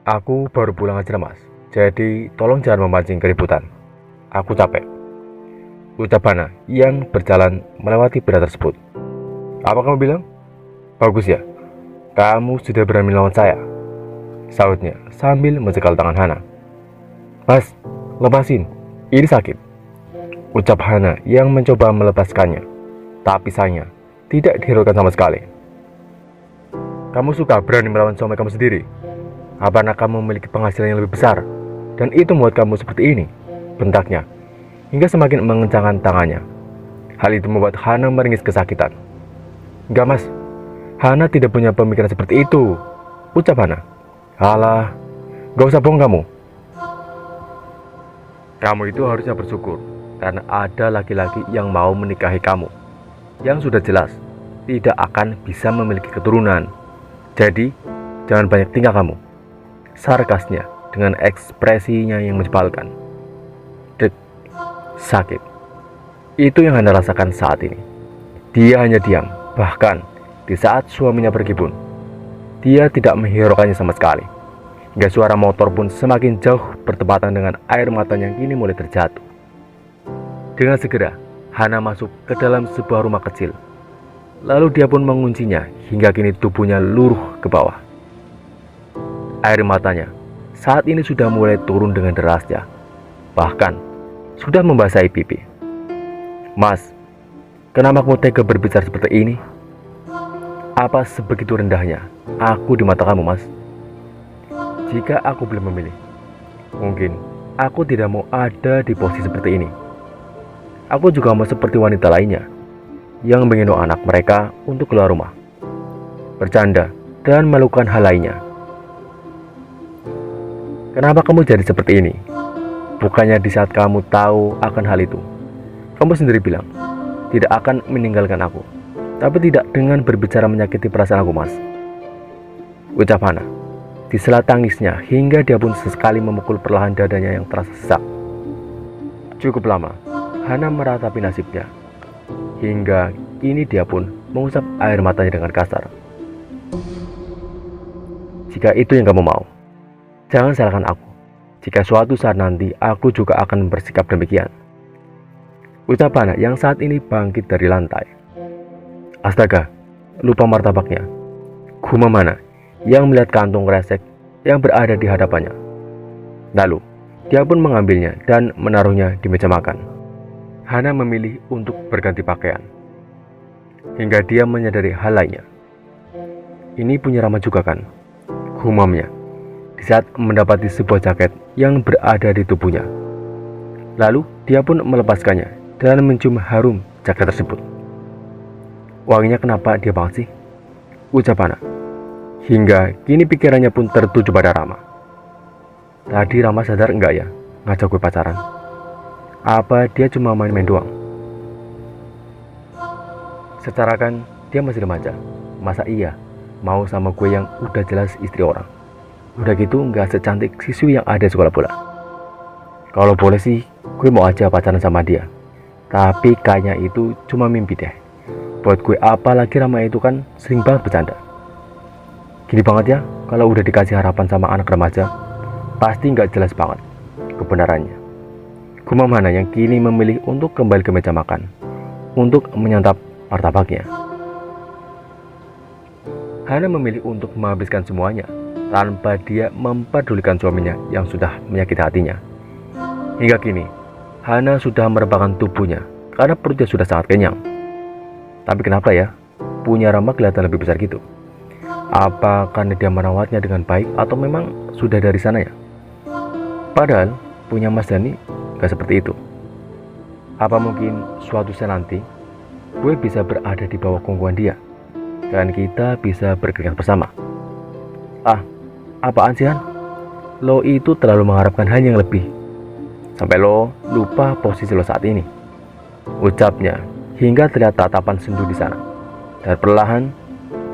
Aku baru pulang aja mas, jadi tolong jangan memancing keributan. Aku capek. Ucap Hana yang berjalan melewati pria tersebut. Apa kamu bilang? Bagus ya, kamu sudah berani melawan saya, sautnya sambil mencekal tangan Hana. Mas, lepasin, ini sakit, ucap Hana yang mencoba melepaskannya. Tapi sayangnya tidak dihiraukan sama sekali. Kamu suka berani melawan suami kamu sendiri? Apa anak kamu memiliki penghasilan yang lebih besar dan itu membuat kamu seperti ini? Bentaknya hingga semakin mengencangkan tangannya. Hal itu membuat Hana meringis kesakitan. Enggak mas, Hana tidak punya pemikiran seperti itu, ucap Hana. Alah, gak usah bohong kamu. Kamu itu harusnya bersyukur karena ada laki-laki yang mau menikahi kamu, yang sudah jelas tidak akan bisa memiliki keturunan. Jadi jangan banyak tingkah kamu, sarkasnya dengan ekspresinya yang menyebalkan. Dek, sakit. Itu yang Hana rasakan saat ini. Dia hanya diam, bahkan di saat suaminya pergi pun dia tidak menghiraukannya sama sekali. Hingga suara motor pun semakin jauh bertepatan dengan air matanya yang kini mulai terjatuh. Dengan segera Hana masuk ke dalam sebuah rumah kecil. Lalu dia pun menguncinya hingga kini tubuhnya luruh ke bawah. Air matanya saat ini sudah mulai turun dengan derasnya, bahkan sudah membasahi pipi. Mas, kenapa kamu tega berbicara seperti ini? Apa sebegitu rendahnya aku di mata kamu, mas? Jika aku boleh memilih, mungkin aku tidak mau ada di posisi seperti ini. Aku juga mau seperti wanita lainnya yang menggendong anak mereka untuk keluar rumah, bercanda, dan melakukan hal lainnya. Kenapa kamu jadi seperti ini? Bukannya di saat kamu tahu akan hal itu, kamu sendiri bilang tidak akan meninggalkan aku, tapi tidak dengan berbicara menyakiti perasaan aku, mas, ucap Hana di sela tangisnya hingga dia pun sesekali memukul perlahan dadanya yang terasa sesak. Cukup lama Hana meratapi nasibnya, hingga kini dia pun mengusap air matanya dengan kasar. Jika itu yang kamu mau, jangan salahkan aku. Jika suatu saat nanti aku juga akan bersikap demikian, ucap Hana yang saat ini bangkit dari lantai. Astaga, lupa martabaknya, gumam Hana yang melihat kantung kresek yang berada di hadapannya. Lalu dia pun mengambilnya dan menaruhnya di meja makan. Hana memilih untuk berganti pakaian, hingga dia menyadari hal lainnya. Ini punya Rama juga kan, gumamnya di saat mendapati sebuah jaket yang berada di tubuhnya. Lalu dia pun melepaskannya dan mencium harum jaket tersebut. Wanginya kenapa dia banget sih, ucap Hana. Hingga kini pikirannya pun tertuju pada Rama. Tadi Rama sadar enggak ya ngajak gue pacaran? Apa dia cuma main-main doang? Secara kan dia masih remaja, masa iya mau sama gue yang udah jelas istri orang? Udah gitu enggak secantik siswi yang ada di sekolah pula. Kalau boleh sih gue mau aja pacaran sama dia, tapi kayaknya itu cuma mimpi deh. Buat gue apalagi Rama itu kan sering banget bercanda. Gini banget ya, kalau udah dikasih harapan sama anak remaja, pasti nggak jelas banget kebenarannya. Gumam Hana yang kini memilih untuk kembali ke meja makan untuk menyantap martabaknya. Hana memilih untuk menghabiskan semuanya tanpa dia mempedulikan suaminya yang sudah menyakiti hatinya. Hingga kini, Hana sudah merebahkan tubuhnya karena perutnya sudah sangat kenyang. Tapi kenapa ya, punya Rama kelihatan lebih besar gitu? Apa karena dia merawatnya dengan baik atau memang sudah dari sana ya? Padahal punya Mas Dani gak seperti itu. Apa mungkin suatu saat nanti gue bisa berada di bawah genggaman dia dan kita bisa berkeringat bersama? Ah, apaan sih Han? Lo itu terlalu mengharapkan hal yang lebih sampai lo lupa posisi lo saat ini, ucapnya hingga terlihat tatapan sendu di sana. Dan perlahan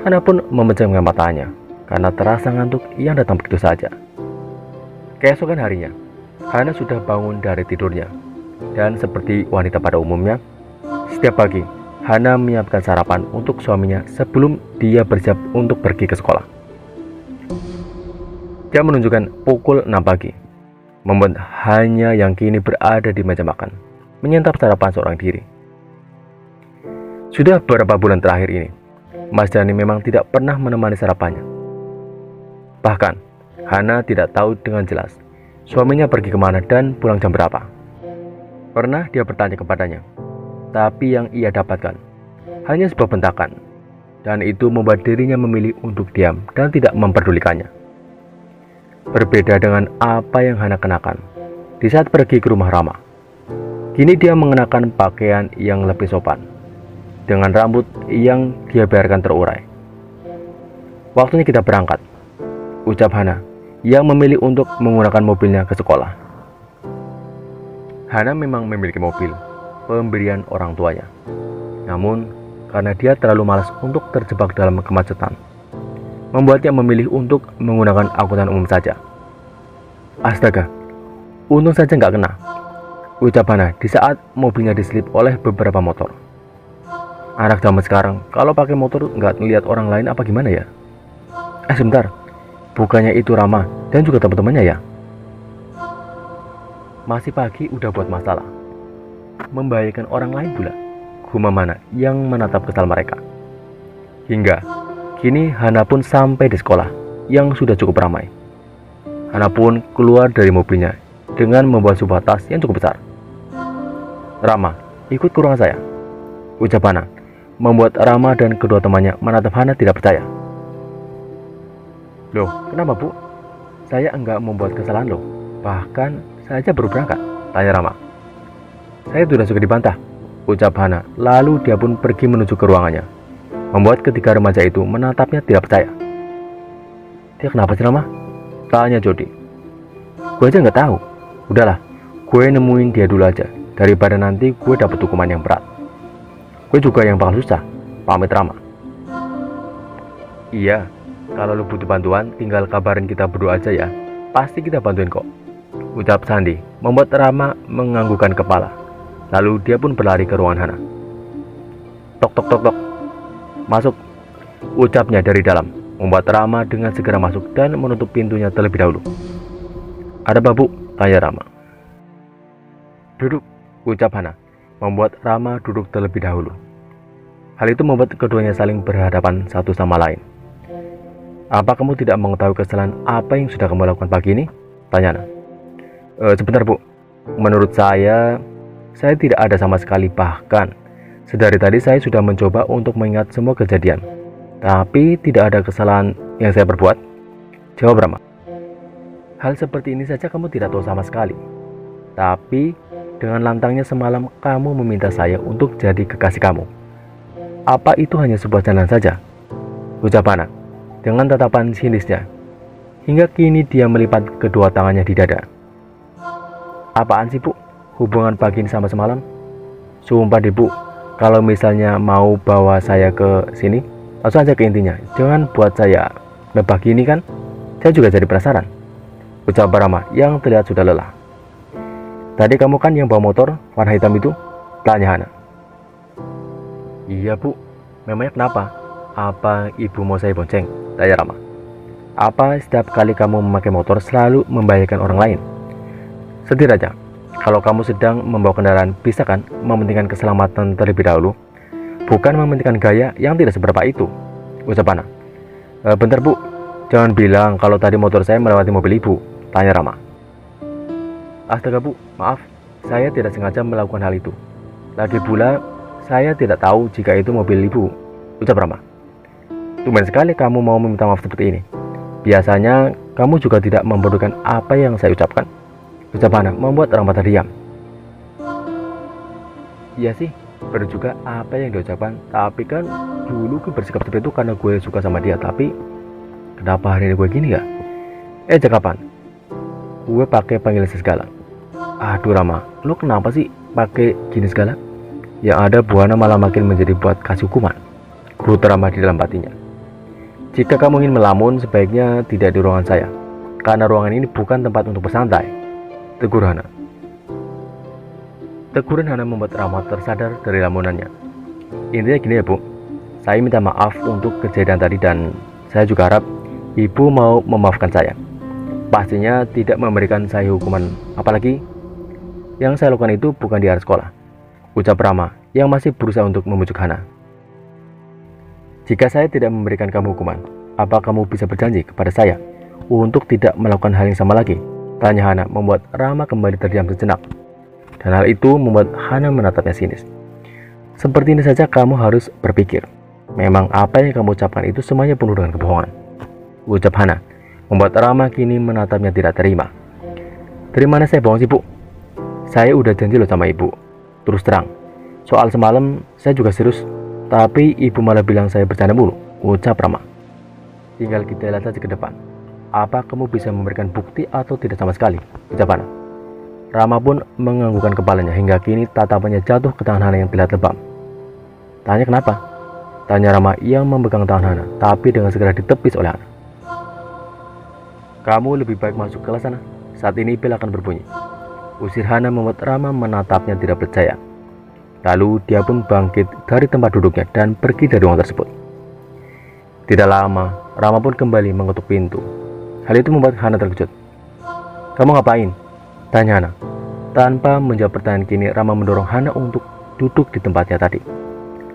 Hana pun memejamkan matanya karena terasa ngantuk yang datang begitu saja. Keesokan harinya, Hana sudah bangun dari tidurnya. Dan seperti wanita pada umumnya, setiap pagi Hana menyiapkan sarapan untuk suaminya sebelum dia bersiap untuk pergi ke sekolah. Jam menunjukkan pukul 6 pagi, membuat hanya yang kini berada di meja makan, menyantap sarapan seorang diri. Sudah beberapa bulan terakhir ini, Mas Dhani memang tidak pernah menemani sarapannya. Bahkan, Hana tidak tahu dengan jelas suaminya pergi kemana dan pulang jam berapa. Pernah dia bertanya kepadanya, tapi yang ia dapatkan hanya sebuah bentakan, dan itu membuat dirinya memilih untuk diam dan tidak memperdulikannya. Berbeda dengan apa yang Hana kenakan di saat pergi ke rumah Rama. Kini dia mengenakan pakaian yang lebih sopan, dengan rambut yang dia biarkan terurai. Waktunya kita berangkat, ucap Hana yang memilih untuk menggunakan mobilnya ke sekolah. Hana memang memiliki mobil, pemberian orang tuanya. Namun, karena dia terlalu malas untuk terjebak dalam kemacetan, membuatnya memilih untuk menggunakan angkutan umum saja. Astaga, untung saja nggak kena, ucap Hana di saat mobilnya diselip oleh beberapa motor. Anak zaman sekarang, kalau pakai motor nggak ngelihat orang lain apa gimana ya? Sebentar, bukannya itu Rama dan juga teman-temannya ya? Masih pagi udah buat masalah, membahayakan orang lain pula. Gumam Hana yang menatap kesal mereka. Hingga kini Hana pun sampai di sekolah yang sudah cukup ramai. Hana pun keluar dari mobilnya dengan membawa sebuah tas yang cukup besar. Rama, ikut ke ruangan saya, ucap Hana, membuat Rama dan kedua temannya menatap Hana tidak percaya. Loh, kenapa bu? Saya enggak membuat kesalahan loh. Bahkan saya aja baru berangkat, tanya Rama. Saya sudah suka dibantah, ucap Hana, lalu dia pun pergi menuju ke ruangannya, membuat ketiga remaja itu menatapnya tidak percaya. Dia kenapa sih Rama? Tanya Jody. Gue aja nggak tahu. Udahlah, gue nemuin dia dulu aja, daripada nanti gue dapet hukuman yang berat. Gue juga yang bakal susah, pamit Rama. Iya, kalau lu butuh bantuan, tinggal kabarin kita berdua aja ya. Pasti kita bantuin kok, ucap Sandi, membuat Rama menganggukkan kepala. Lalu dia pun berlari ke ruangan Hana. Tok tok tok tok. Masuk, ucapnya dari dalam, membuat Rama dengan segera masuk dan menutup pintunya terlebih dahulu. Ada apa bu? Tanya Rama. Duduk, ucap Hana, membuat Rama duduk terlebih dahulu. Hal itu membuat keduanya saling berhadapan satu sama lain. Apa kamu tidak mengetahui kesalahan apa yang sudah kamu lakukan pagi ini? Tanya Hana. Sebentar bu, menurut saya tidak ada sama sekali, bahkan sedari tadi saya sudah mencoba untuk mengingat semua kejadian, tapi tidak ada kesalahan yang saya perbuat, jawab Rama. Hal seperti ini saja kamu tidak tahu sama sekali, tapi dengan lantangnya semalam kamu meminta saya untuk jadi kekasih kamu. Apa itu hanya sebuah candaan saja? Ucap Hana dengan tatapan sinisnya, hingga kini dia melipat kedua tangannya di dada. Apaan sih bu? Hubungan pagi ini sama semalam? Sumpah deh bu, kalau misalnya mau bawa saya ke sini, langsung aja ke intinya. Jangan buat saya nebak gini kan? Saya juga jadi penasaran, ucap Rama yang terlihat sudah lelah. Tadi kamu kan yang bawa motor warna hitam itu? Tanya Hana. Iya bu, memangnya kenapa? Apa ibu mau saya bonceng? Tanya Rama. Apa setiap kali kamu memakai motor selalu membahayakan orang lain? Sedih aja. Kalau kamu sedang membawa kendaraan, bisa kan mementingkan keselamatan terlebih dahulu, bukan mementingkan gaya yang tidak seberapa itu, ucap Hana. Bentar bu, jangan bilang kalau tadi motor saya melewati mobil ibu, tanya Rama. Astaga bu, maaf, saya tidak sengaja melakukan hal itu. Lagi pula, saya tidak tahu jika itu mobil ibu, ucap Rama. Tumben sekali kamu mau meminta maaf seperti ini. Biasanya kamu juga tidak memperdulikan apa yang saya ucapkan, ucap Hana, membuat Rama terdiam. Iya sih, baru juga apa yang diucapkan. Tapi kan dulu gue bersikap seperti itu karena gue suka sama dia. Tapi kenapa hari ini gue gini ya? Kapan? Gue pakai panggilan segala. Aduh Rama, lu kenapa sih pakai gini segala? Yang ada Buana malah makin menjadi buat kasih hukuman, gerutu Rama di dalam hatinya. Jika kamu ingin melamun, sebaiknya tidak di ruangan saya, karena ruangan ini bukan tempat untuk bersantai, tegur Hana. Teguran Hana membuat Rama tersadar dari lamunannya. Intinya gini ya bu, saya minta maaf untuk kejadian tadi dan saya juga harap ibu mau memaafkan saya. pastinya tidak memberikan saya hukuman. Apalagi yang saya lakukan itu bukan di area sekolah, ucap Rama yang masih berusaha untuk membujuk Hana. Jika saya tidak memberikan kamu hukuman, apa kamu bisa berjanji kepada saya untuk tidak melakukan hal yang sama lagi? Tanya Hana, membuat Rama kembali terdiam sejenak. Dan hal itu membuat Hana menatapnya sinis. Seperti ini saja kamu harus berpikir. Memang apa yang kamu ucapkan itu semuanya penuh dengan kebohongan, ucap Hana, membuat Rama kini menatapnya tidak terima. Dari mana saya bohong sih, Bu? Saya udah janji loh sama ibu. Terus terang, soal semalam saya juga serius, tapi ibu malah bilang saya bercanda mulu, ucap Rama. Tinggal kita lihat saja ke depan. Apa kamu bisa memberikan bukti atau tidak sama sekali, ucap Hana. Rama pun menganggukkan kepalanya hingga kini tatapannya jatuh ke tangan Hana yang terlihat lebam. Tanya kenapa? Tanya Rama yang memegang tangan Hana, tapi dengan segera ditepis oleh Hana. Kamu lebih baik masuk kelas sana. Saat ini bel akan berbunyi, usir Hana, membuat Rama menatapnya tidak percaya. Lalu dia pun bangkit dari tempat duduknya dan pergi dari ruang tersebut. Tidak lama, Rama pun kembali mengetuk pintu. Hal itu membuat Hana terkejut. Kamu ngapain? Tanya Hana. Tanpa menjawab pertanyaan kini, Rama mendorong Hana untuk duduk di tempatnya tadi.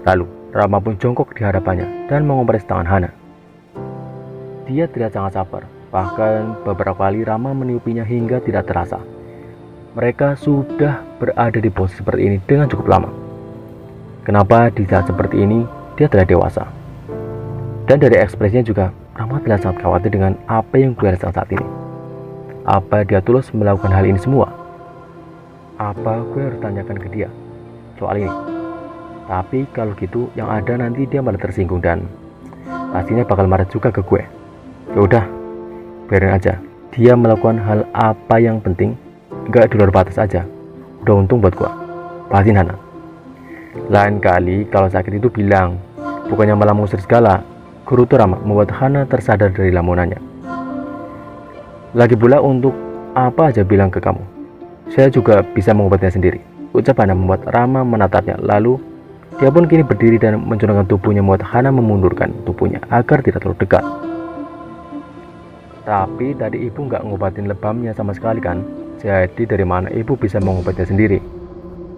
Lalu, Rama pun jongkok di hadapannya dan mengompres tangan Hana. Dia terlihat sangat sabar. Bahkan beberapa kali Rama meniupinya hingga tidak terasa. Mereka sudah berada di posisi seperti ini dengan cukup lama. Kenapa di saat seperti ini dia terlihat dewasa? Dan dari ekspresinya juga, Rama terlihat sangat khawatir dengan apa yang gue rasakan saat ini. Apa dia tulus melakukan hal ini semua? Apa gue harus tanyakan ke dia soal ini? Tapi kalau gitu, yang ada nanti dia malah tersinggung dan pastinya bakal marah juga ke gue. Ya udah, biarin aja. Dia melakukan hal apa yang penting, gak di luar batas aja. Udah untung buat gua, batin Hana. Lain kali kalau sakit itu bilang, bukannya malah mengusir segala. Gerutu Rama membuat Hana tersadar dari lamunannya. Lagi pula untuk apa aja bilang ke kamu? Saya juga bisa mengobatinya sendiri, ucap Hana membuat Rama menatapnya. Lalu dia pun kini berdiri dan mencurangkan tubuhnya, membuat Hana memundurkan tubuhnya agar tidak terlalu dekat. Tapi tadi ibu nggak ngobatin lebamnya sama sekali kan? Jadi dari mana ibu bisa mengobatinya sendiri?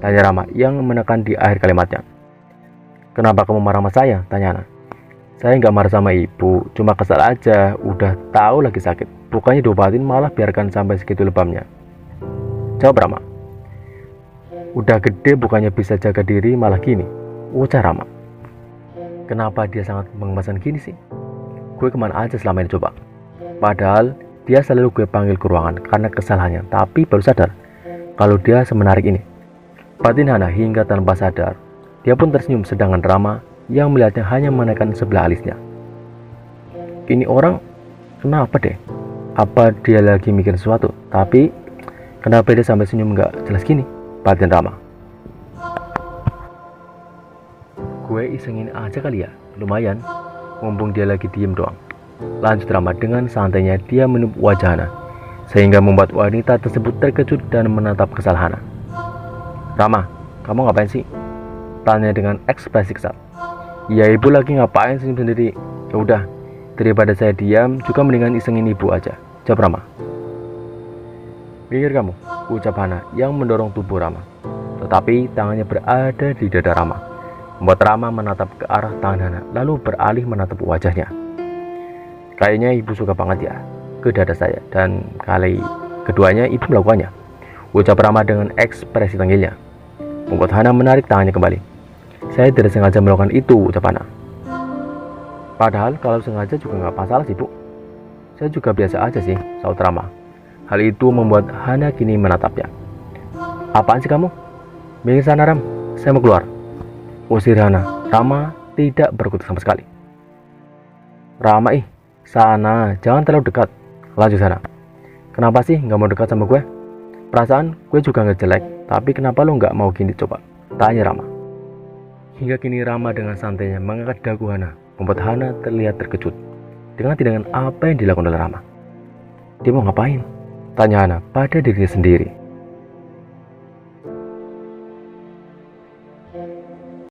Tanya Rama yang menekan di akhir kalimatnya. Kenapa kamu marah sama saya? Tanya Hana. Saya nggak marah sama ibu, cuma kesal aja. Udah tahu lagi sakit, bukannya diobatin malah biarkan sampai segitu lebamnya, jawab Rama. Udah gede bukannya bisa jaga diri malah gini, ucap Rama. Kenapa dia sangat mengemaskan gini sih? Gue kemana aja selama ini coba? Padahal dia selalu gue panggil ke ruangan karena kesalahannya, tapi baru sadar kalau dia semenarik ini, batin Hana hingga tanpa sadar. Dia pun tersenyum, sedangkan Rama yang melihatnya hanya menekan sebelah alisnya. Ini orang kenapa deh? Apa dia lagi mikir sesuatu? Tapi kenapa dia sampai senyum gak jelas gini? Batin Rama. Gue isengin aja kali ya, lumayan. Mumpung dia lagi diem doang. Lanjut Rama dengan santainya dia meniup wajah Hana, sehingga membuat wanita tersebut terkejut dan menatap kesal Hana. Rama, kamu ngapain sih? Tanya dengan ekspresi kesal. Ya ibu lagi ngapain senyum sendiri? Ya udah, daripada saya diam juga mendingan isengin ibu aja, jawab Rama. Pikir kamu, ucap Hana yang mendorong tubuh Rama. Tetapi tangannya berada di dada Rama, membuat Rama menatap ke arah tangan Hana, lalu beralih menatap wajahnya. Kayaknya ibu suka banget ya ke dada saya, dan kali keduanya ibu melakukannya, ucap Rama dengan ekspresi tenggilnya, membuat Hana menarik tangannya kembali. Saya tidak sengaja melakukan itu, ucap Hana. Padahal kalau sengaja juga nggak masalah sih bu. Saya juga biasa aja sih, saut Rama. Hal itu membuat Hana kini menatapnya. Apaan sih kamu? Minggir sana Ram, saya mau keluar, usir Hana. Rama tidak berkutik sama sekali. Rama sana, jangan terlalu dekat, lanjut Hana. Kenapa sih nggak mau dekat sama gue? Perasaan gue juga nggak jelek, tapi kenapa lo nggak mau gini coba? Tanya Rama. Hingga kini Rama dengan santainya mengangkat dagu Hana, membuat Hana terlihat terkejut dengan tindakan apa yang dilakukan oleh Rama. Dia mau ngapain? Tanya Hana pada dirinya sendiri.